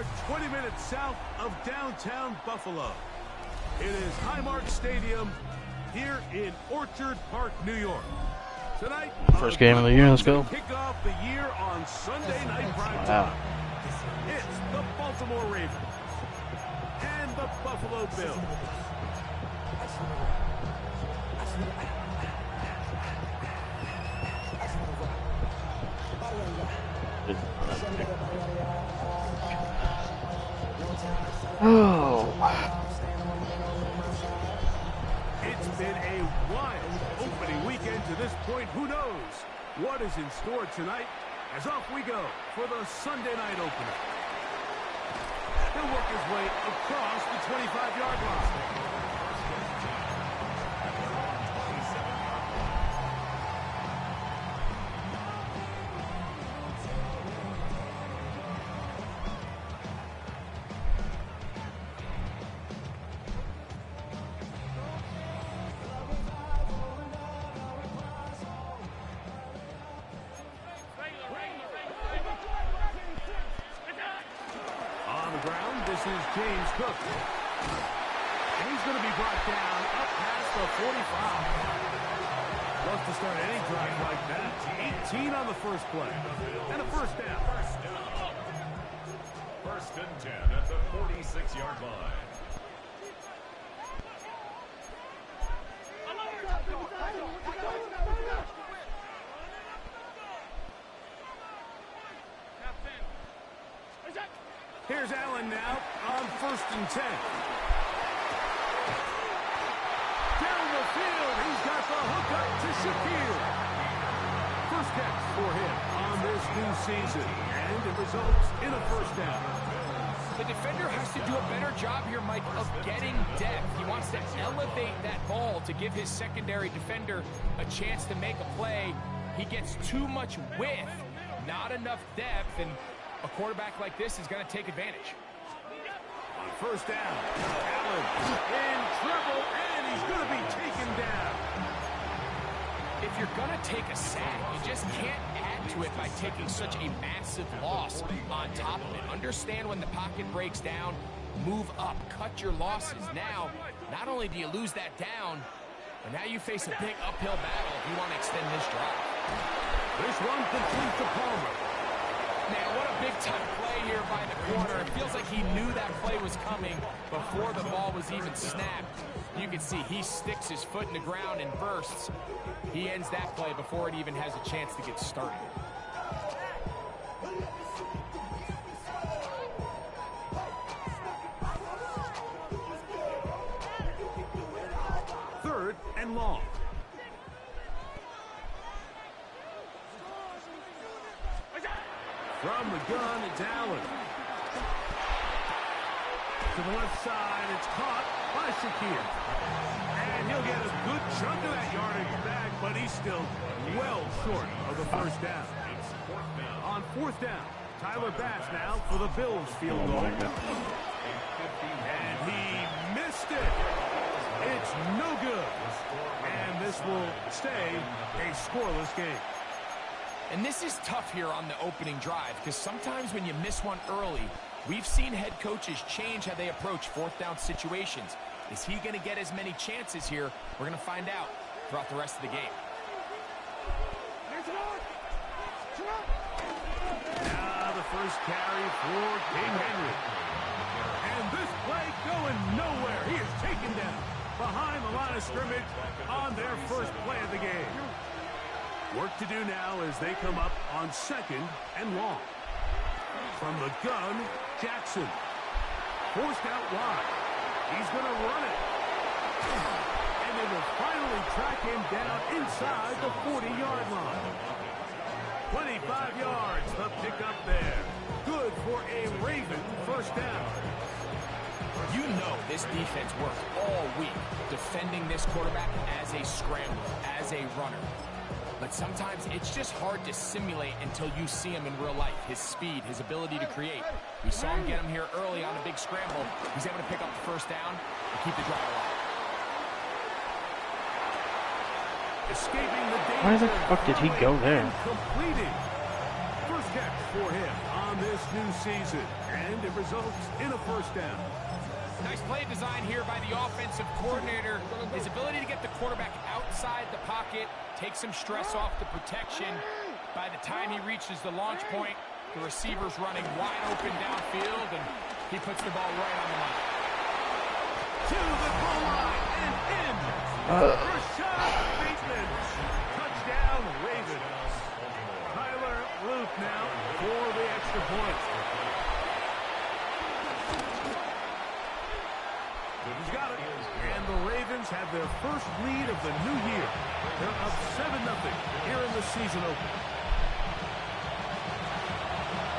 are 20 minutes south of downtown Buffalo. It is Highmark Stadium here in Orchard Park, New York. Tonight, first game of the year. Let's go. Kick off the year on Sunday night prime time. It's the Baltimore Ravens and the Buffalo Bills. Oh. It's been a wild opening weekend to this point. Who knows what is in store tonight as off we go for the Sunday night opener. He'll work his way across the 25-yard line. And he's going to be brought down up past the 45. Love to start any drive like that. 18 on the first play. And a first down. First and 10 at the 46-yard line. Here's Allen now on first and 10. Down the field, he's got the hook up to Shaquille. First catch for him on this new season, and it results in a first down. The defender has to do a better job here, Mike, of getting depth. He wants to elevate that ball to give his secondary defender a chance to make a play. He gets too much width, not enough depth, and a quarterback like this is going to take advantage. On first down, Allen in trouble, and he's going to be taken down. If you're going to take a sack, you just can't add to it by taking such a massive loss on top of it. Understand when the pocket breaks down, move up, cut your losses. Now, not only do you lose that down, but now you face a big uphill battle if you want to extend this drive. This one complete to Palmer. Man, what a big-time play here by the corner. It feels like he knew that play was coming before the ball was even snapped. You can see he sticks his foot in the ground and bursts. He ends that play before it even has a chance to get started. Third and long. From the gun, it's Allen. To the left side, it's caught by Shaquille. And he'll get a good chunk of that yardage back, but he's still well short of the first down. On fourth down, Tyler Bass now for the Bills field goal. And he missed it. It's no good. And this will stay a scoreless game. And this is tough here on the opening drive because sometimes when you miss one early, we've seen head coaches change how they approach fourth down situations. Is he going to get as many chances here? We're going to find out throughout the rest of the game. Now the first carry for King Henry. And this play going nowhere. He is taken down behind the line of scrimmage on their first play of the game. Work to do now as they come up on second and long. From the gun, Jackson. Forced out wide. He's going to run it. And they will finally track him down inside the 40-yard line. 25 yards, the pickup there. Good for a Raven first down. You know this defense works all week defending this quarterback as a scrambler, as a runner. But sometimes it's just hard to simulate until you see him in real life. His speed, his ability to create. We saw him get him here early on a big scramble. He's able to pick up the first down and keep the drive alive. Escaping the danger. Why the fuck did he go there? Completing. first catch for him on this new season, and it results in a first down. Nice play design here by the offensive coordinator. His ability to get the quarterback outside the pocket, take some stress off the protection. By the time he reaches the launch point, the receiver's running wide open downfield, and he puts the ball right on the line. To the goal line and in. Rashad Bateman. Touchdown, Ravens. Tyler Luke now for the extra point. He's got it. And the Ravens have their first lead of the new year. They're up 7-0 here in the season opener.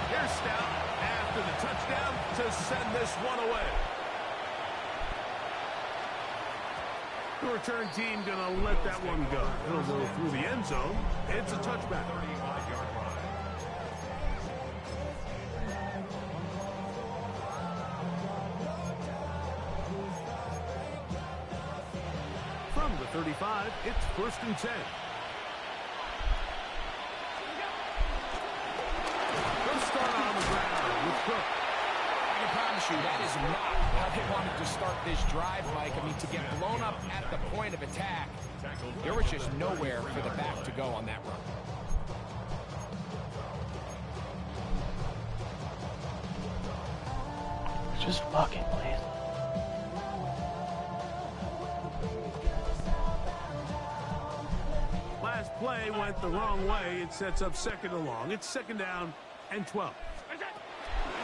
Here's Stout after the touchdown to send this one away. The return team gonna let that one go. It'll go through the end zone. It's a touchback. 35-yard line. From the 35, it's 1st and 10. They'll start on the ground with Cook. I can promise you that is not how they wanted to start this drive, Mike. I mean, to get blown up at the point of attack, there was just nowhere for the back to go on that run. Just fucking please. Last play went the wrong way. It sets up 2nd and long. It's 2nd down and 12.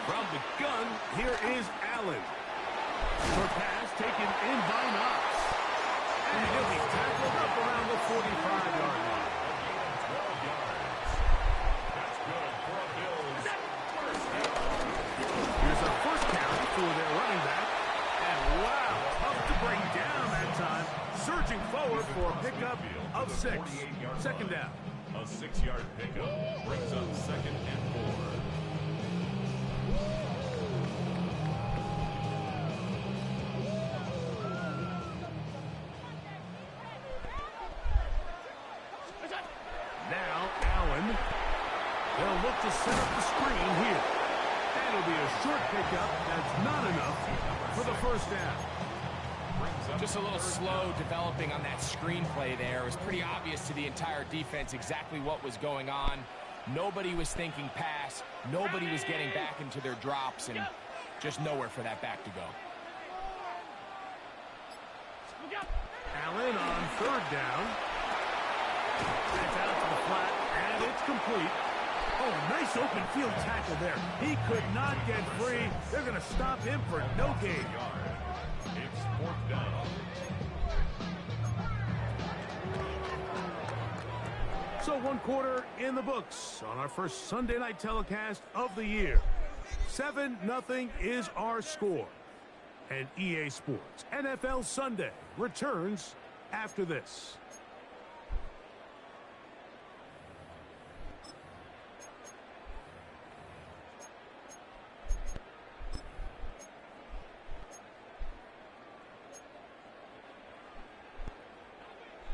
From the gun, here is Allen. Short pass taken in by Knox. And he'll be tackled up around the 45-yard line. That's good for a Bills. Here's a first carry for their running back. And wow, tough to bring down that time. Surging forward for a pickup of 6. 2nd down. A 6-yard pickup brings up 2nd and 4. Now Allen. They'll look to set up the screen here. And it'll be a short pickup. That's not enough for the first down. Just a little slow developing on that screenplay there. It was pretty obvious to the entire defense exactly what was going on. Nobody was thinking pass. Nobody was getting back into their drops, and just nowhere for that back to go. Allen on 3rd down. That's out to the flat, and it's complete. Oh, nice open field tackle there. He could not get free. They're going to stop him for no gain. It's 4th down. So 1 quarter in the books on our first Sunday night telecast of the year. 7-0 is our score. And EA Sports NFL Sunday returns after this.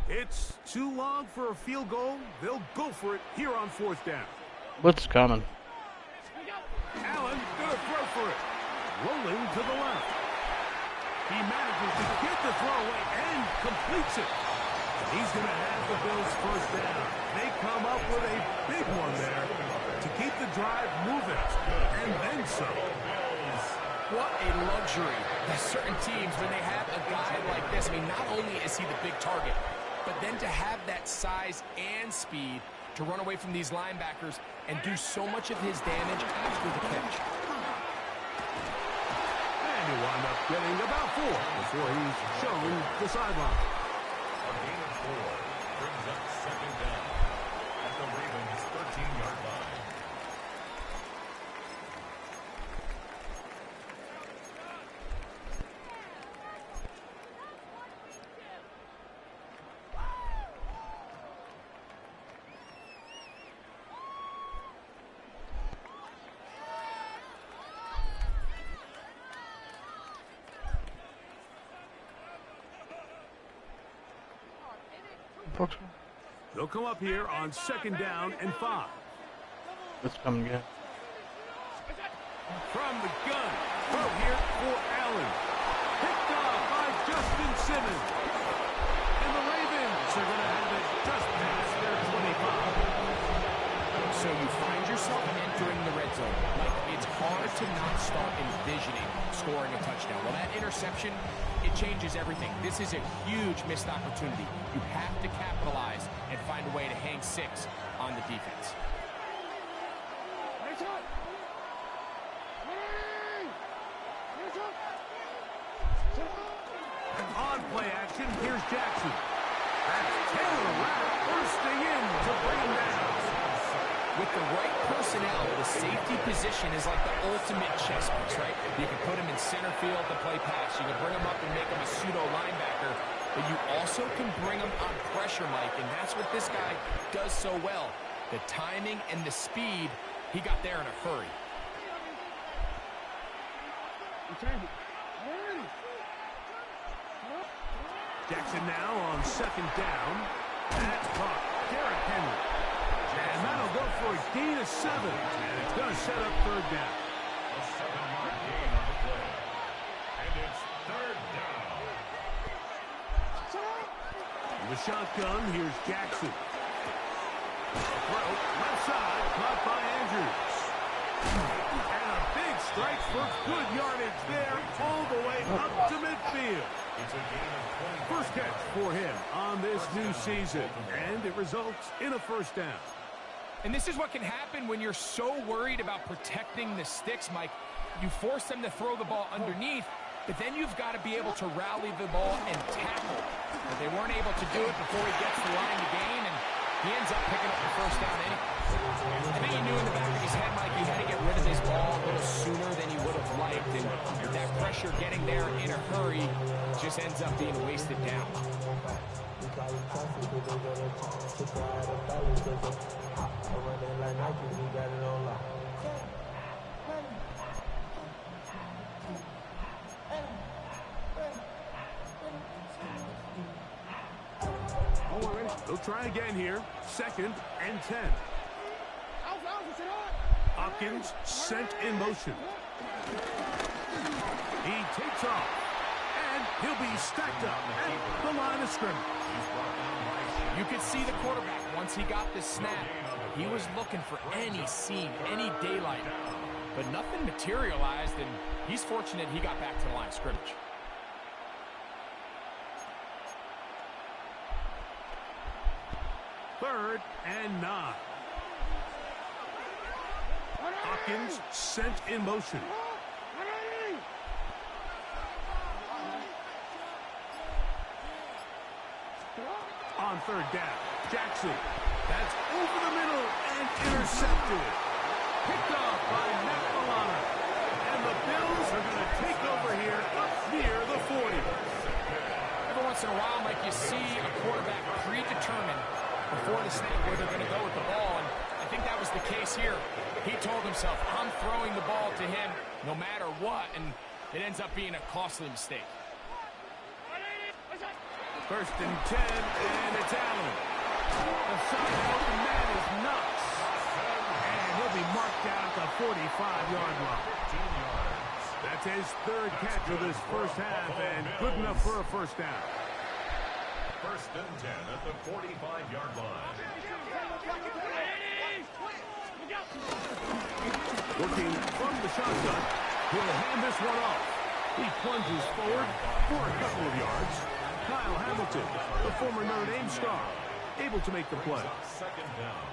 It's too long for a field goal. They'll go for it here on 4th down. What's coming? Allen gonna throw for it. Rolling to the left. He manages to get the throw away and completes it. And he's gonna have the Bills' first down. They come up with a big one there to keep the drive moving. And then some. What a luxury. There's certain teams, when they have a guy like this, I mean, not only is he the big target, but then to have that size and speed to run away from these linebackers and do so much of his damage after the catch. And he'll wind up getting about 4 before he's shown the sideline. A gain of 4 brings up 2nd down at the Ravens' 13-yard line. They'll come up here on 2nd down and 5. Let's come again. From the gun, throw here for Allen. Picked off by Justin Simmons. And the Ravens are going to have it just past their 25. So you find yourself entering the red zone. Like, it's hard to not start envisioning scoring a touchdown. Well, that interception, it changes everything. This is a huge missed opportunity. You have to capitalize and find a way to hang 6 on the defense. On play action, here's Jackson. That's Taylor Rapp bursting in to bring him down. With the right personnel, the safety position is like the ultimate chess piece, right? You can put him in center field to play pass. You can bring him up and make him a pseudo linebacker. But you also can bring him on pressure, Mike, and that's what this guy does so well. The timing and the speed, he got there in a hurry. Jackson now on second down. That's caught. Derrick Henry. And that'll go for a gain of 7. And it's going to set up third down. A 7-yard gain on the play. And it's third down. In the shotgun, here's Jackson. Throw, left side, caught by Andrews. And a big strike for good yardage there, all the way up to midfield. It's a gain of 20. First catch for him on this new season, and it results in a first down. And this is what can happen when you're so worried about protecting the sticks, Mike. You force them to throw the ball underneath, but then you've got to be able to rally the ball and tackle. But they weren't able to do it before he gets the line to gain, and he ends up picking up the first down anyway. I think he knew in the back of his head, Mike, he had to get rid of this ball a little sooner than he would have liked, and with that pressure getting there in a hurry, it just ends up being wasted down. They'll try again here. 2nd and 10. Hopkins sent in motion. He takes off. And he'll be stacked up at the line of scrimmage. You could see the quarterback, once he got the snap, he was looking for any seam, any daylight. But nothing materialized, and he's fortunate he got back to the line of scrimmage. Third and 9. Hopkins sent in motion. On third down, Jackson. That's over the middle and intercepted. Picked off by Matt Milano. And the Bills are going to take over here up near the 40. Every once in a while, Mike, you see a quarterback predetermined before the snap where they're going to go with the ball, and I think that was the case here. He told himself, I'm throwing the ball to him no matter what, and it ends up being a costly mistake. 1st and 10, and it's Allen. The side open man is nuts. And he'll be marked down at the 45-yard line. That's his 3rd catch of this first half, and good enough for a first down. 1st and 10 at the 45-yard line. Working from the shotgun, he'll hand this one off. He plunges forward for a couple of yards. Kyle Hamilton, the former Notre Dame star, able to make the play. 2nd down.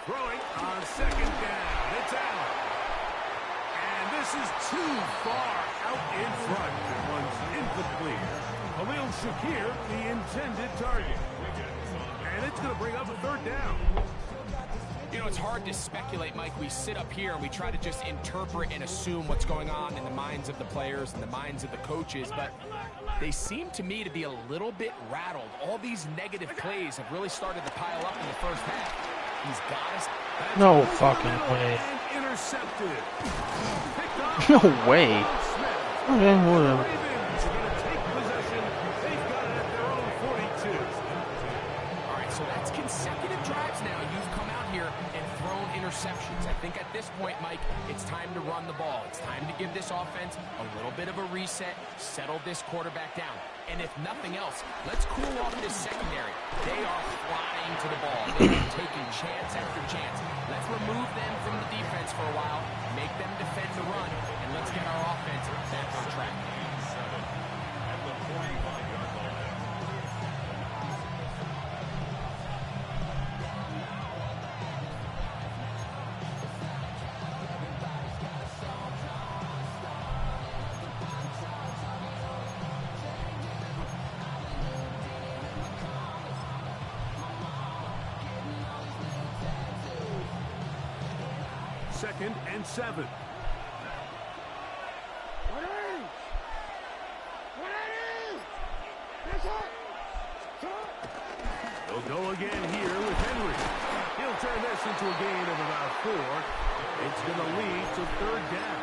Throwing on 2nd down. It's Allen. And this is too far out in front. It runs incomplete. Khalil Shakir, the intended target. And it's going to bring up a 3rd down. You know, it's hard to speculate, Mike. We sit up here and we try to just interpret and assume what's going on in the minds of the players and the minds of the coaches, but they seem to me to be a little bit rattled. All these negative plays have really started to pile up in the first half. He's got us. No fucking way. Intercepted. No way. Okay, whatever. Ravens are going to take possession. They've got it at their own 42. All right, so that's consecutive drives now. You've come out here and thrown interceptions. think at this point, Mike, it's time to run the ball. It's time to give this offense a little bit of a reset, settle this quarterback down. And if nothing else, let's cool off this secondary. They are flying to the ball. They are taking chance after chance. Let's remove them from the defense for a while, make them defend the run, and let's get our offense back on track. At the 45-yard line. Second and 7. They'll go again here with Henry. He'll turn this into a gain of about 4. It's going to lead to third down.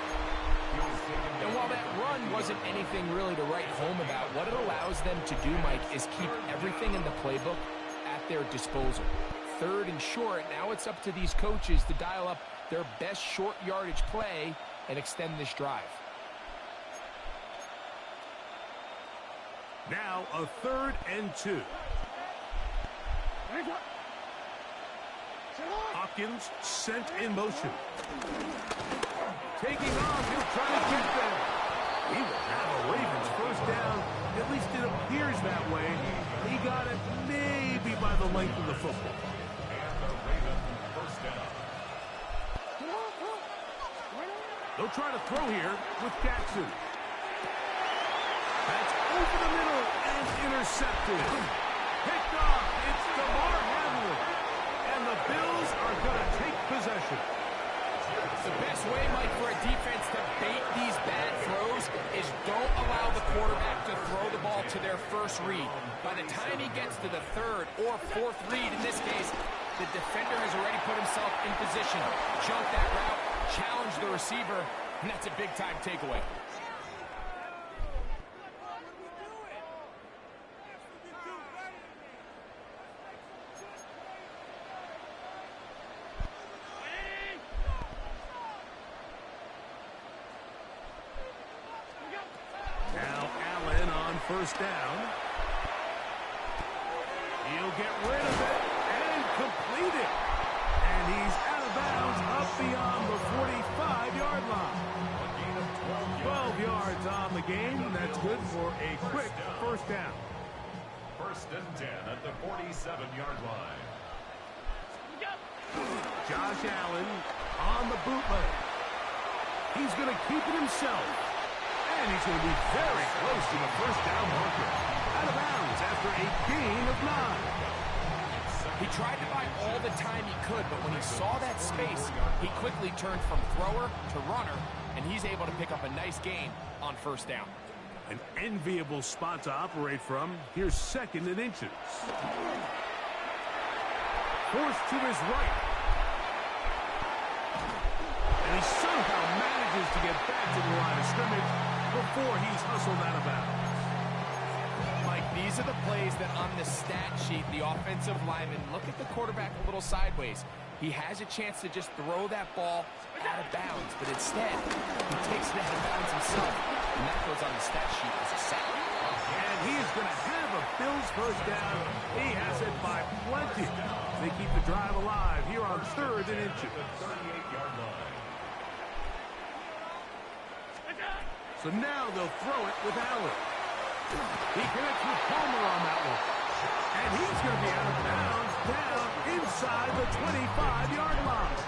And while that run wasn't anything really to write home about, what it allows them to do, Mike, is keep everything in the playbook at their disposal. Third and short, now it's up to these coaches to dial up their best short yardage play and extend this drive. Now a 3rd and 2. Hopkins sent in motion. Taking off, he'll try to get there. He will have a Ravens first down. At least it appears that way. He got it maybe by the length of the football. And the Ravens first down. They'll try to throw here with Jackson. That's over the middle and intercepted. Picked off. It's DeMar Hamlin. And the Bills are going to take possession. The best way, Mike, for a defense to bait these bad throws is don't allow the quarterback to throw the ball to their first read. By the time he gets to the 3rd or 4th read, in this case, the defender has already put himself in position. Jump that route, challenge the receiver, and that's a big-time takeaway. First down. He'll get rid of it and complete it. And he's out of bounds up beyond the 45-yard line. A gain of 12 yards on the game. That's good for a quick first down. First and 10 at the 47-yard line. Josh Allen on the bootleg. He's going to keep it himself. And he's going to be very close to the first down marker. Out of bounds after a gain of 9. He tried to buy all the time he could, but when he saw that space, he quickly turned from thrower to runner, and he's able to pick up a nice gain on first down. An enviable spot to operate from. Here's 2nd and inches. Forced to his right. And he somehow manages to get back to the line of scrimmage before he's hustled out of bounds. Mike, these are the plays that on the stat sheet, the offensive linemen look at the quarterback a little sideways. He has a chance to just throw that ball out of bounds, but instead, he takes it out of bounds himself, and that goes on the stat sheet as a sack. And he is going to have a Bills first down. He has it by plenty. They keep the drive alive here on 3rd and inches. 38-yard line. So now they'll throw it with Allen. He connects with Palmer on that one. And he's going to be out of bounds down inside the 25-yard line.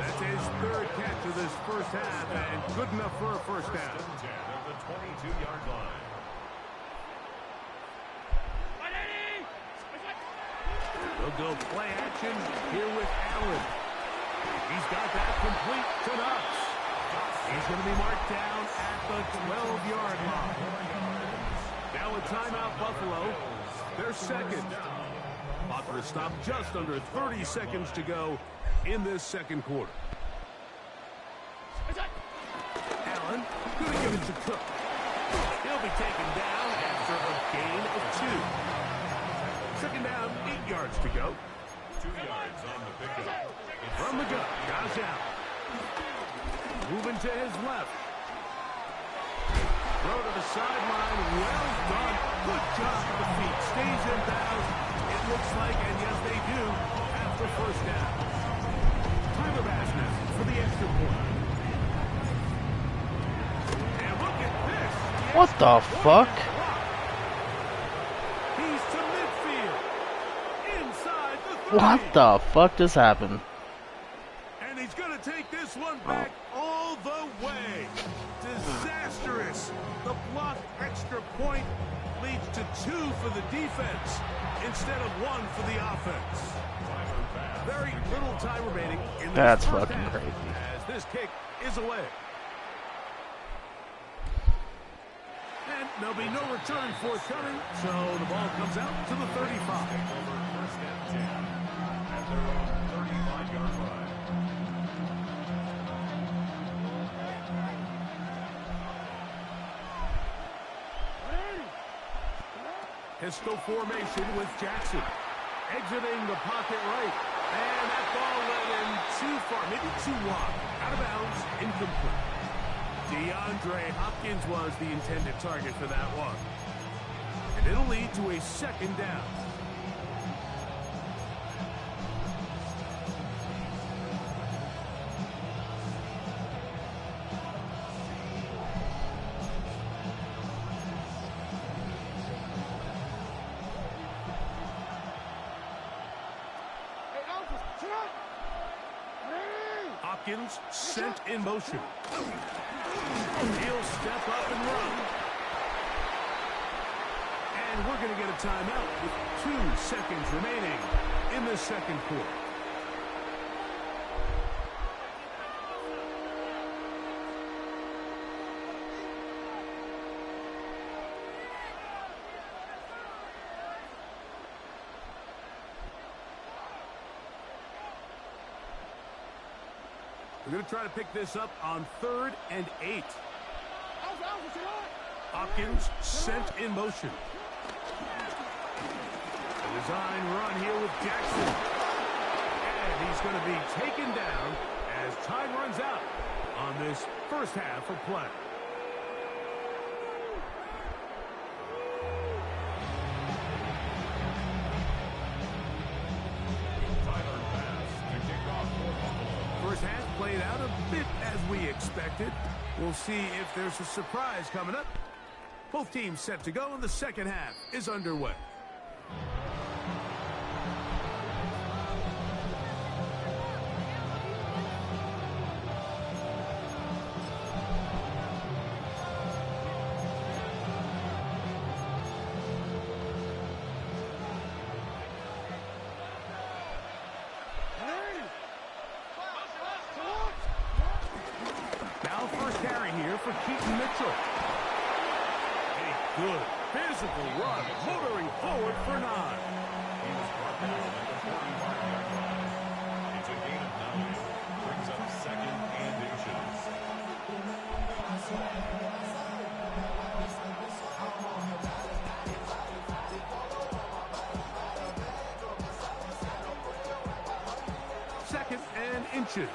That's his 3rd catch of this first half, and good enough for a first down. 10 at the 22-yard line. They'll go play action here with Allen. He's got that complete to Knox. He's going to be marked down at the 12-yard line. Now a timeout, Buffalo. They're 2nd. Clock will stop just under 30 seconds to go in this 2nd quarter. Allen going to give it to Cook. He'll be taken down after a gain of 2. 2nd down, 8 yards to go. 2 yards on the pickup. From the gun, guys out. Moving to his left. Throw to the sideline. Well done. Good job with the feet. Stays in bounds. It looks like, and yes, they do, after first down. Tyler Bass now for the extra point. And look at this. What the fuck? He's to midfield. Inside the 30. What the fuck just happened? And he's going to take this one back all the way. Disastrous. The blocked extra point leads to 2 for the defense instead of 1 for the offense. Very little time remaining in this That's first fucking half crazy. as this kick is away. And there'll be no return forthcoming, so the ball comes out to the 35. First and 10 at their own 35-yard line. Pistol formation with Jackson. Exiting the pocket right. And that ball led him too far, maybe too wide. Out of bounds, incomplete. DeAndre Hopkins was the intended target for that one. And it'll lead to a second down. Hopkins sent in motion. He'll step up and run. And we're going to get a timeout with 2 seconds remaining in the second quarter. We're going to try to pick this up on 3rd and 8. Hopkins sent in motion. A design run here with Jackson. And he's going to be taken down as time runs out on this first half of play. First half played out a bit as we expected. We'll see if there's a surprise coming up. Both teams set to go, and the second half is underway. For Keaton Mitchell. A good physical run, motoring forward for 9. He was brought down at the 45-yard line. It's a gain of 9. Brings up 2nd and inches. Second and inches.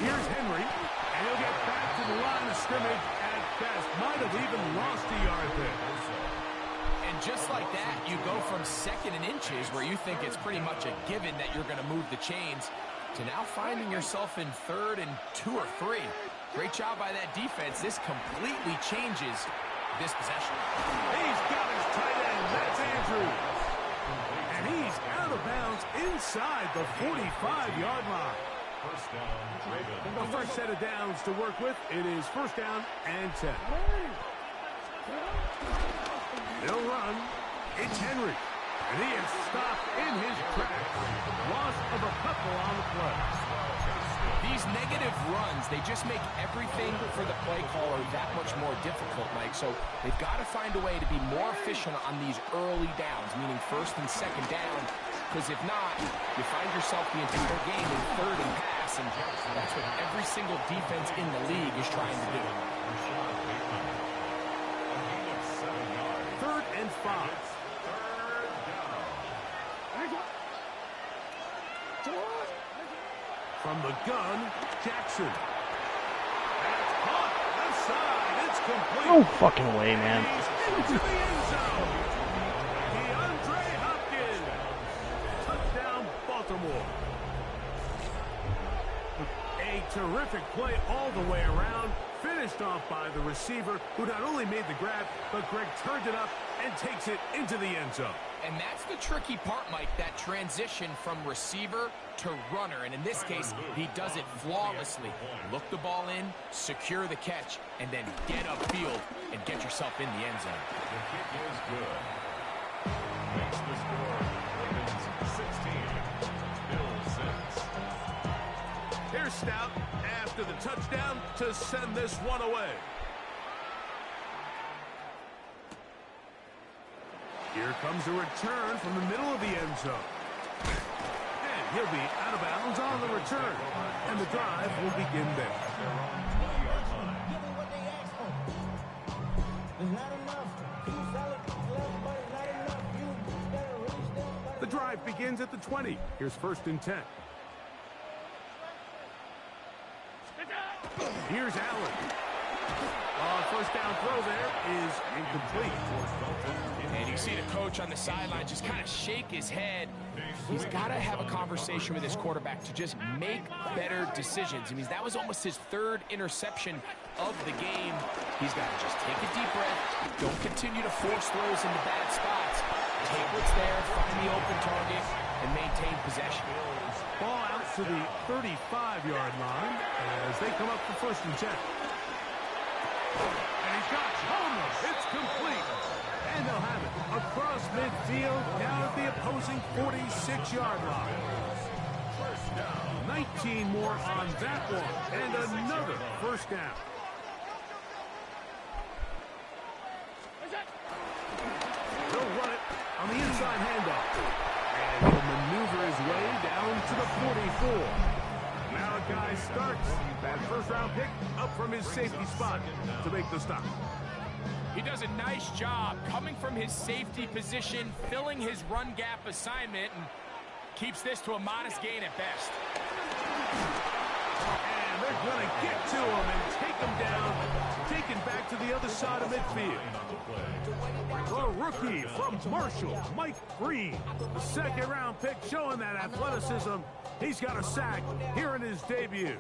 Here's Henry, and he'll get back to the line of scrimmage at best. Might have even lost a yard there. And just like that, you go from 2nd and inches, where you think it's pretty much a given that you're going to move the chains, to now finding yourself in 3rd and 2 or 3. Great job by that defense. This completely changes this possession. He's got his tight end. That's Andrews. And he's out of bounds inside the 45-yard line. First down, Ravens. The first set of downs to work with. It is first down and 10. They'll run. It's Henry. And he is stopped in his tracks. Loss of a couple on the play. These negative runs, they just make everything for the play caller that much more difficult, Mike. So they've got to find a way to be more efficient on these early downs, meaning 1st and 2nd down. Because if not, you find yourself the entire game in 3rd and pass pass, and that's what every single defense in the league is trying to do. 3rd and 5. From the gun, Jackson. That's caught. Left side. It's complete. No fucking way, man. He's into the end zone. DeAndre Hopkins. Touchdown, Baltimore. A terrific play all the way around. Finished off by the receiver, who not only made the grab, but Greg turned it up and takes it into the end zone. And that's the tricky part, Mike, that transition from receiver to runner. And in this case, he does it flawlessly. Look the ball in, secure the catch, and then get upfield and get yourself in the end zone. The kick is good. Makes the score. Ravens 16, Bills 6. Here's Stout after the touchdown to send this one away. Here comes a return from the middle of the end zone. And he'll be out of bounds on the return. And the drive will begin there. The drive begins at the 20. Here's 1st and 10. Here's Allen. First down throw there is incomplete. And you see the coach on the sideline just kind of shake his head. He's got to have a conversation with his quarterback to just make better decisions. I mean, that was almost his 3rd interception of the game. He's got to just take a deep breath. Don't continue to force throws into bad spots. Take what's there, find the open target, and maintain possession. Ball out to the 35-yard line as they come up for 1st and 10. And he's got Homer. It's complete. And they'll have it across midfield down at the opposing 46-yard line. 19 more on that one. And another 1st down. They'll run it on the inside handoff. And he'll maneuver his way down to the 44. Malachi starts that 1st-round pick up from his safety spot to make the stop. He does a nice job coming from his safety position, filling his run gap assignment, and keeps this to a modest gain at best. And they're going to get to him and take him down, taken back to the other side of midfield. The rookie from Marshall, Mike Green, the 2nd-round pick, showing that athleticism. He's got a sack here in his debut.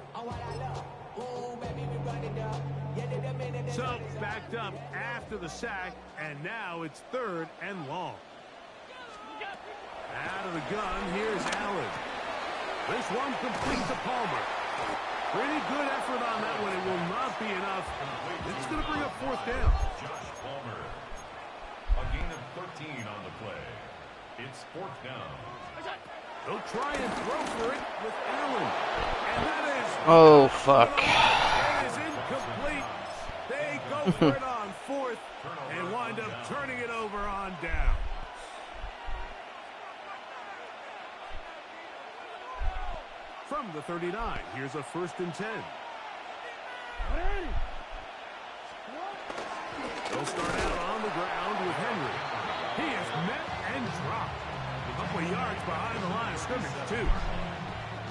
So backed up after the sack, and now it's 3rd and long. Out of the gun, here's Allen. This one complete to Palmer. Pretty good effort on that one. It will not be enough. It's going to bring up 4th down. Josh Palmer. A gain of 13 on the play. It's 4th down. They'll try and throw for it with Allen. And that is... Oh, fuck. It is incomplete. They go for it on 4th and wind up turning it over on down. From the 39, here's a 1st and 10. They'll start out on the ground with Henry. He is met and dropped. A couple of yards behind the line of scrimmage, too.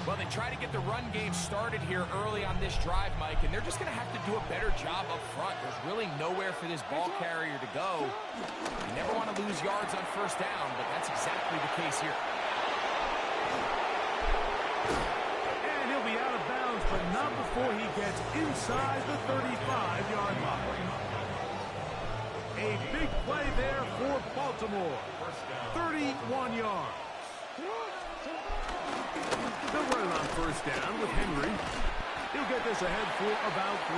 Well, they try to get the run game started here early on this drive, Mike, and they're just going to have to do a better job up front. There's really nowhere for this ball carrier to go. You never want to lose yards on 1st down, but that's exactly the case here. And he'll be out of bounds, but not before he gets inside the 35-yard line. A big play there for Baltimore. 31 yards. They'll run it on 1st down with Henry. He'll get this ahead for about 3.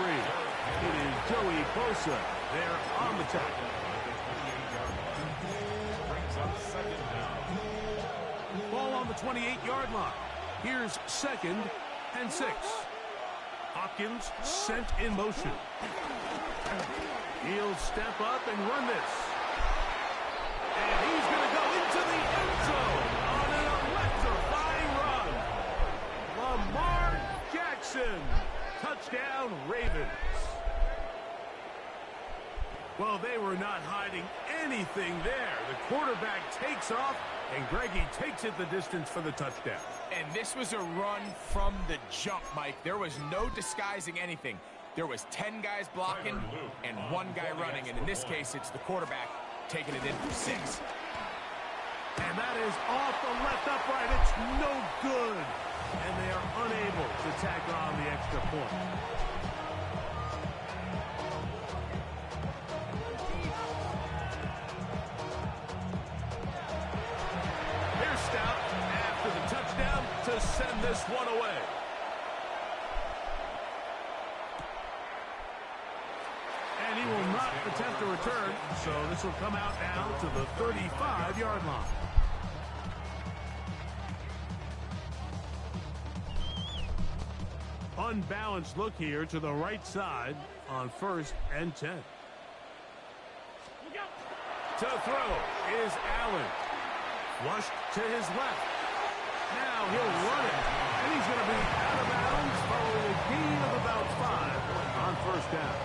It is Joey Bosa there on the tackle. Brings up 2nd down. Ball on the 28-yard line. Here's 2nd and 6. Hopkins sent in motion. He'll step up and run this. And he's going to go into the end zone on an electrifying run. Lamar Well, they were not hiding anything there. The quarterback takes off, and Greggy takes it the distance for the touchdown. And this was a run from the jump, Mike. There was no disguising anything. There was 10 guys blocking and 1 guy running. And in this case, it's the quarterback taking it in for 6. And that is off the left upright. It's no good. And they are unable to tack on the extra point. Here's Stout after the touchdown to send this one away. And he will not attempt a return, so this will come out now to the 35-yard line. Unbalanced look here to the right side on 1st and 10. To throw is Allen. Flushed to his left. Now he'll run it, and he's going to be out of bounds following a gain of about 5 on 1st down.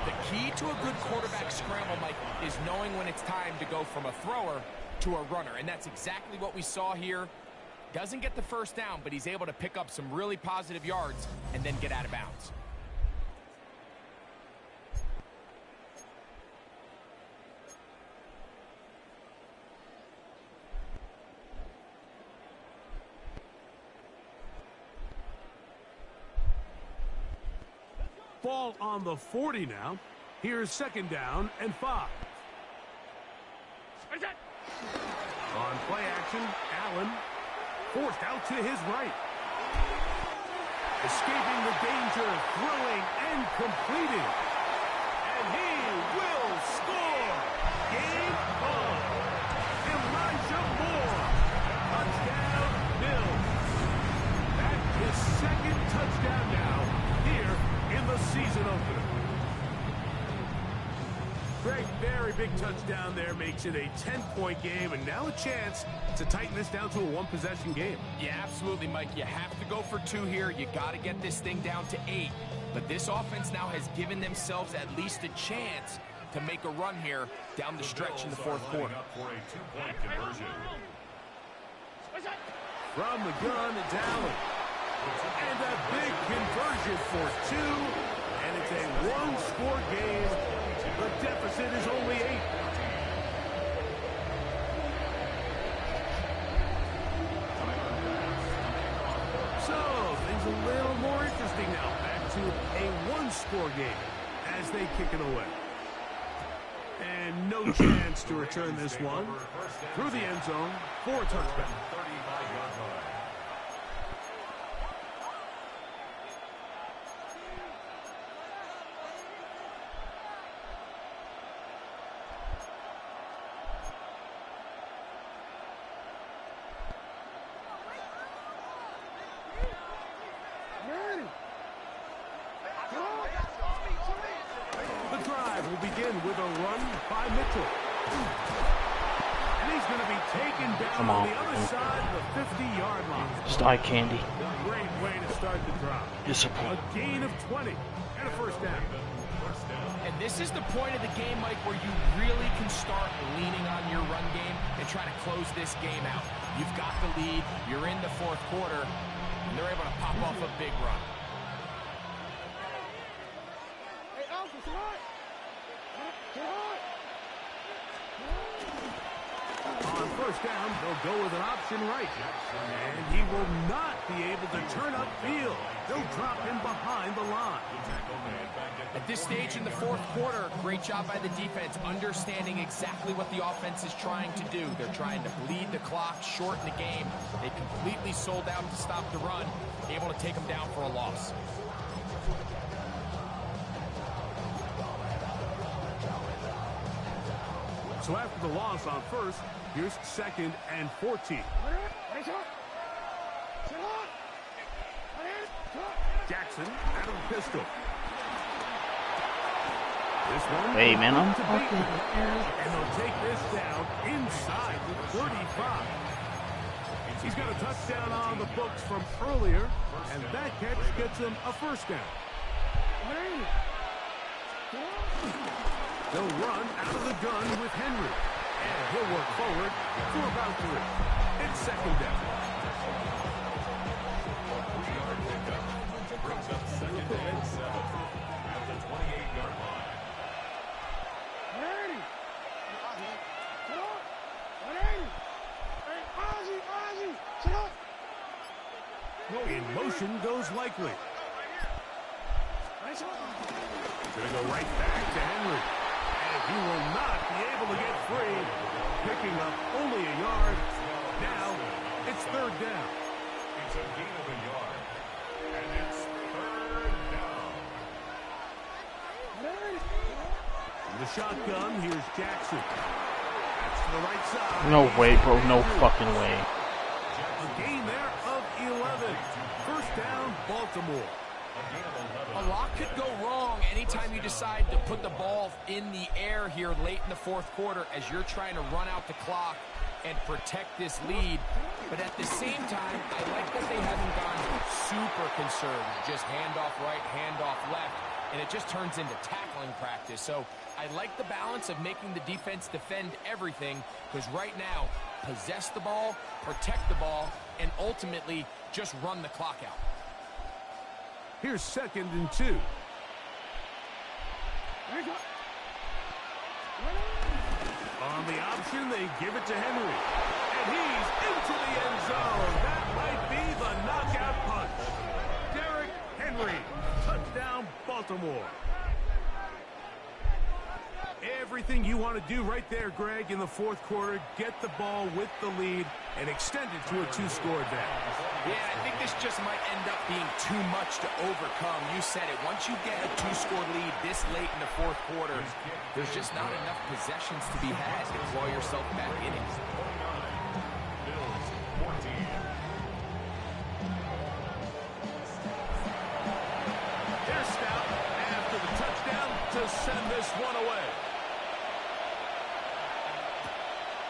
The key to a good quarterback scramble, Mike, is knowing when it's time to go from a thrower to a runner, and that's exactly what we saw here. Doesn't get the 1st down, but he's able to pick up some really positive yards and then get out of bounds. Ball on the 40 now. Here's 2nd down and 5. On play action, Allen forced out to his right. Escaping the danger, throwing and completing. And he will score. Game on. Elijah Moore. Touchdown, Bills. That's his 2nd touchdown now here in the season opener. Greg, very big touchdown there, makes it a 10-point game, and now a chance to tighten this down to a 1-possession game. Yeah, absolutely, Mike. You have to go for 2 here. You got to get this thing down to 8. But this offense now has given themselves at least a chance to make a run here down the stretch in the 4th quarter. From the gun, it's Allen. And a big conversion for 2, and it's a 1-score game. The deficit is only 8. So, things a little more interesting now. Back to a 1-score game as they kick it away. And no chance to return this one through the end zone for a touchdown. With a run by Mitchell. And he's going to be taken down on the other side of the 50-yard line. Just eye candy. Great way to start the drive. Discipline. A gain of 20 and a 1st down. And this is the point of the game, Mike, where you really can start leaning on your run game and try to close this game out. You've got the lead. You're in the 4th quarter, and they're able to pop off a big run. On 1st down, they'll go with an option right. And he will not be able to turn upfield. They'll drop him behind the line. At this stage in the 4th quarter, great job by the defense, understanding exactly what the offense is trying to do. They're trying to bleed the clock, shorten the game. They completely sold out to stop the run, able to take them down for a loss. So after the loss on 1st, here's 2nd and 14. Jackson out of the pistol. This one. Hey, man, I'm talking. And they'll take this down inside the 35. He's got a touchdown on the books from earlier, and that catch gets him a 1st down. They'll run out of the gun with Henry. And he'll work forward for about 3. It's second down. 3-yard pickup. Brings up second and 7 at the 28-yard line. In motion goes Likely. Going to go right back to Henry. And he will not be able to get free. Picking up only a yard. Now it's third down. It's a gain of a yard. And it's third down. In the shotgun, here's Jackson. That's to the right side. No way, bro. No fucking way. A gain there of 11. First down, Baltimore. A lot could go wrong anytime you decide to put the ball in the air here late in the fourth quarter as you're trying to run out the clock and protect this lead. But at the same time, I like that they haven't gone super conservative. Just handoff right, handoff left, and it just turns into tackling practice. So I like the balance of making the defense defend everything, because right now, possess the ball, protect the ball, and ultimately just run the clock out. Here's second and 2. On the option, they give it to Henry. And he's into the end zone. That might be the knockout punch. Derrick Henry. Touchdown, Baltimore. Everything you want to do right there, Greg, in the fourth quarter. Get the ball with the lead and extend it to a 2-score advantage. Yeah, I think this just might end up being too much to overcome. You said it. Once you get a 2-score lead this late in the fourth quarter, there's just not enough possessions to be had to claw yourself back in it. Bills 14. Here's Stout after the touchdown to send this one away.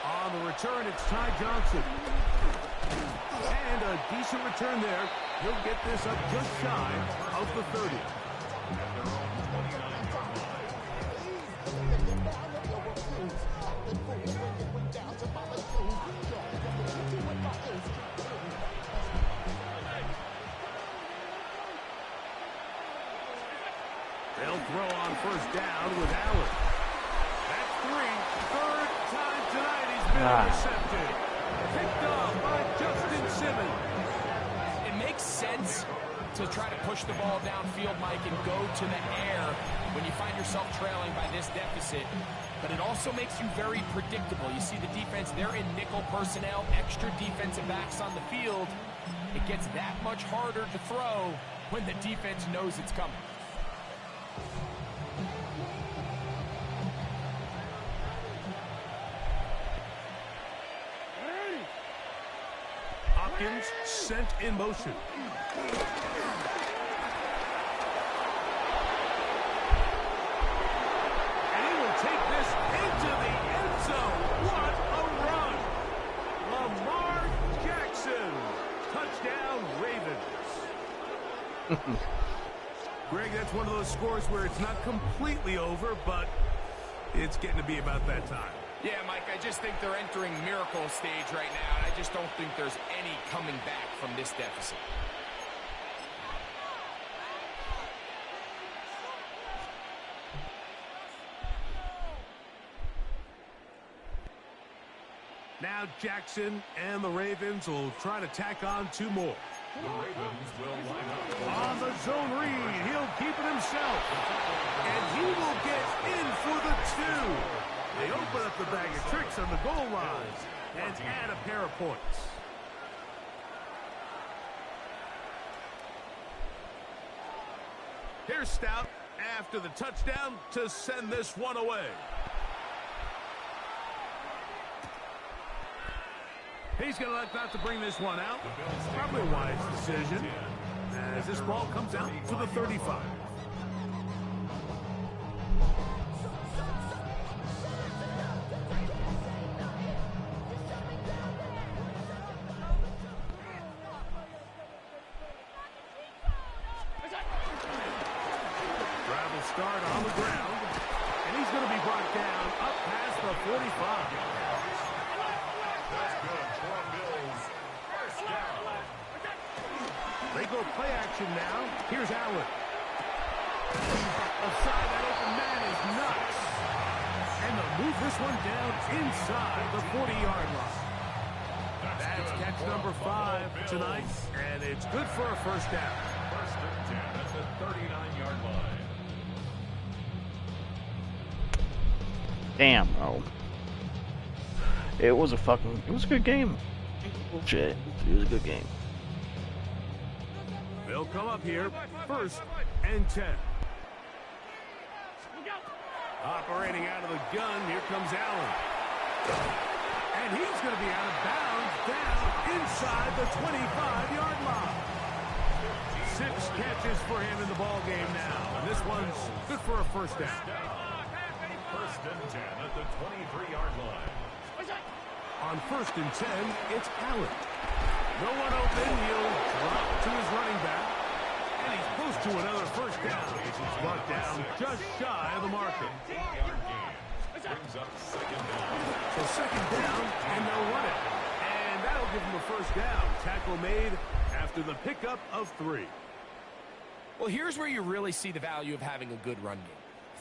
On the return, it's Ty Johnson. And a decent return there. He'll get this up just shy of the 30. They'll throw on first down with Allen. That's 3. Third time tonight he's been intercepted. Picked off by Justin Simmons. It makes sense to try to push the ball downfield, Mike, and go to the air when you find yourself trailing by this deficit. But it also makes you very predictable. You see the defense, they're in nickel personnel, extra defensive backs on the field. It gets that much harder to throw when the defense knows it's coming. Hopkins sent in motion. And he will take this into the end zone. What a run! Lamar Jackson. Touchdown, Ravens. Greg, that's one of those scores where it's not completely over, but it's getting to be about that time. Yeah, Mike, I just think they're entering miracle stage right now, and I just don't think there's any coming back from this deficit. Now Jackson and the Ravens will try to tack on 2 more. The Ravens will line up. On the zone read, he'll keep it himself. And he will get in for the 2. They open up the bag of tricks on the goal line and add a pair of points. Here's Stout after the touchdown to send this one away. He's going to elect not to bring this one out. Probably a wise decision as this ball comes out to the 35. Start on the ground, and he's going to be brought the 45. That's good for Bills. First down. They go play action now. Here's Allen. Aside, that open man is nuts. And they'll move this one down inside the 40-yard line. That's catch number 5 tonight, and it's good for a first down. First and 10 at the 39-yard line. Damn, bro. It was a good game. Bullshit. It was a good game. They'll come up here, first and 10. Operating out of the gun, here comes Allen. And he's going to be out of bounds down inside the 25-yard line. 6 catches for him in the ball game now. And this one's good for a first down. First and 10 at the 23-yard line. On first and 10, it's Allen. No one open. He'll drop to his running back. And he's close to another first down. Brought down just shy of the marker. 8-yard gain. Brings up second down. So second down, and they'll run it. And that'll give them a first down. Tackle made after the pickup of 3. Well, here's where you really see the value of having a good run game.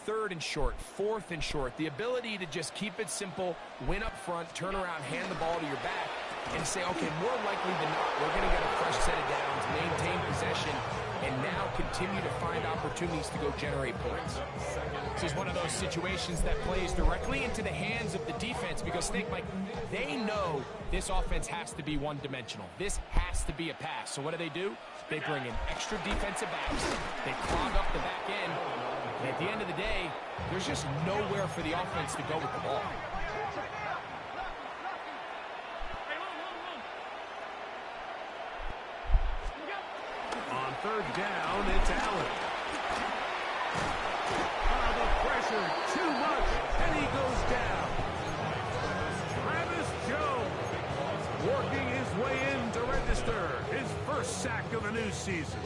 3rd and short, 4th and short. The ability to just keep it simple, win up front, turn around, hand the ball to your back, and say, okay, more likely than not, we're going to get a fresh set of downs, maintain possession, and now continue to find opportunities to go generate points. This is one of those situations that plays directly into the hands of the defense because, Snake Mike, they know this offense has to be one-dimensional. This has to be a pass. So what do? They bring in extra defensive backs. They clog up the back end. And at the end of the day, there's just nowhere for the offense to go with the ball. On third down, it's Allen. The pressure, too much, and he goes down. Travis Jones working his way in to register his first sack of the new season.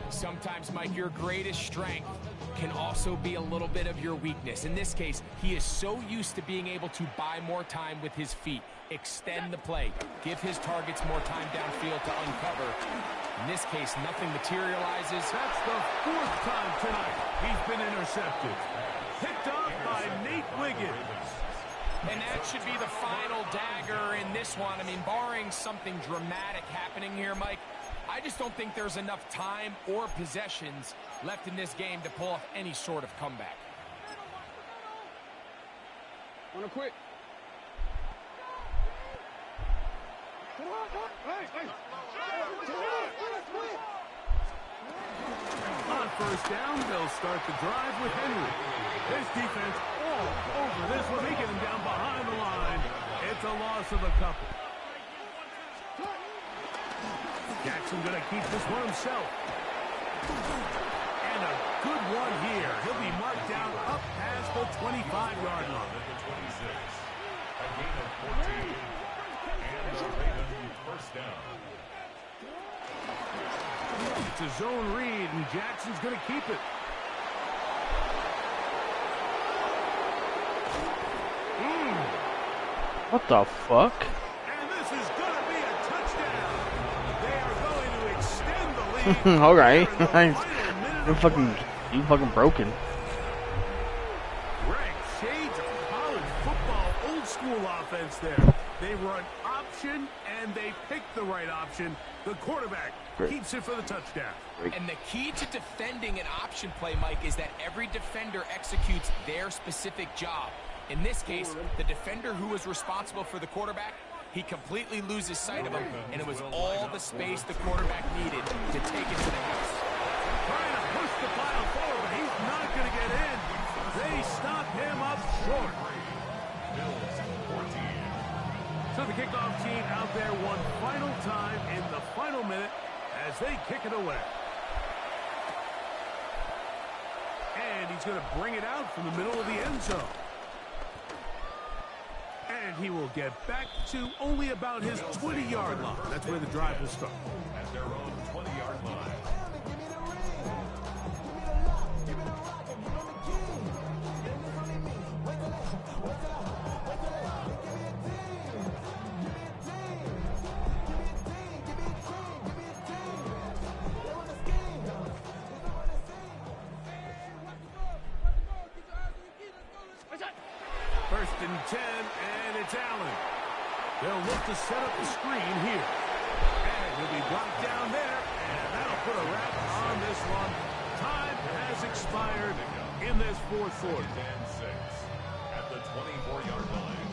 Sometimes, Mike, your greatest strength can also be a little bit of your weakness. In this case, he is so used to being able to buy more time with his feet, extend the play, give his targets more time downfield to uncover. In this case, nothing materializes. That's the 4th time tonight he's been intercepted. Picked off by Nate Wiggins. And that should be the final dagger in this one. I mean, barring something dramatic happening here, Mike, I just don't think there's enough time or possessions left in this game to pull off any sort of comeback. Wanna quit? On first down, they'll start the drive with Henry. This defense all over this one. They get him down behind the line. It's a loss of a couple. Jackson going to keep this one himself. And a good one here. He'll be marked down up past the 25-yard line. At the 26. A gain of 14. And the Ravens first down. It's a zone read, and Jackson's going to keep it. What the fuck? And this is going to be a touchdown. They are going to extend the lead. All right. You're You fucking broken. Greg, shades of college football, old school offense there. They run option, and they pick the right option. The quarterback keeps it for the touchdown. And the key to defending an option play, Mike, is that every defender executes their specific job. In this case, the defender who was responsible for the quarterback, he completely loses sight of him, and it was all the space the quarterback needed to take it to the house. Trying to push the pile forward, but he's not going to get in. They stop him up short. Bills 14. So the kickoff team out there one final time in the final minute as they kick it away. And he's going to bring it out from the middle of the end zone. And he will get back to only about his 20-yard line. That's where the drive will start. At their own 20-yard line. First and 10, and it's Allen. They'll look to set up the screen here. And he'll be blocked down there, and that'll put a wrap on this one. Time has expired in this fourth quarter. 10-6 at the 24-yard line.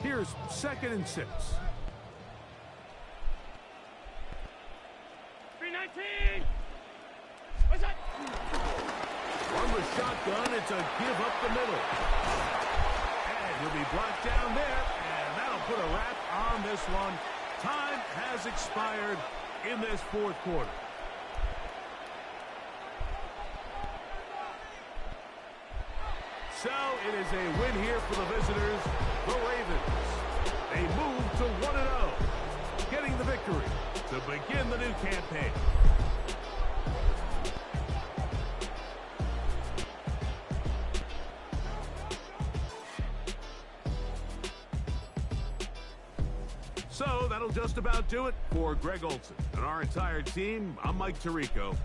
Here's second and 6. 319. What's that? From the shotgun, it's a give up the middle. And he'll be blocked down there, and that'll put a wrap on this one. Time has expired in this fourth quarter. So it is a win here for the visitors, the Ravens. They move to 1-0, getting the victory to begin the new campaign. So that'll just about do it for Greg Olson and our entire team. I'm Mike Tirico.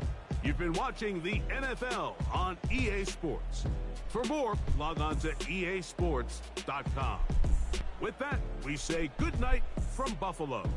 You've been watching the NFL on EA Sports. For more, log on to easports.com. With that, we say good night from Buffalo.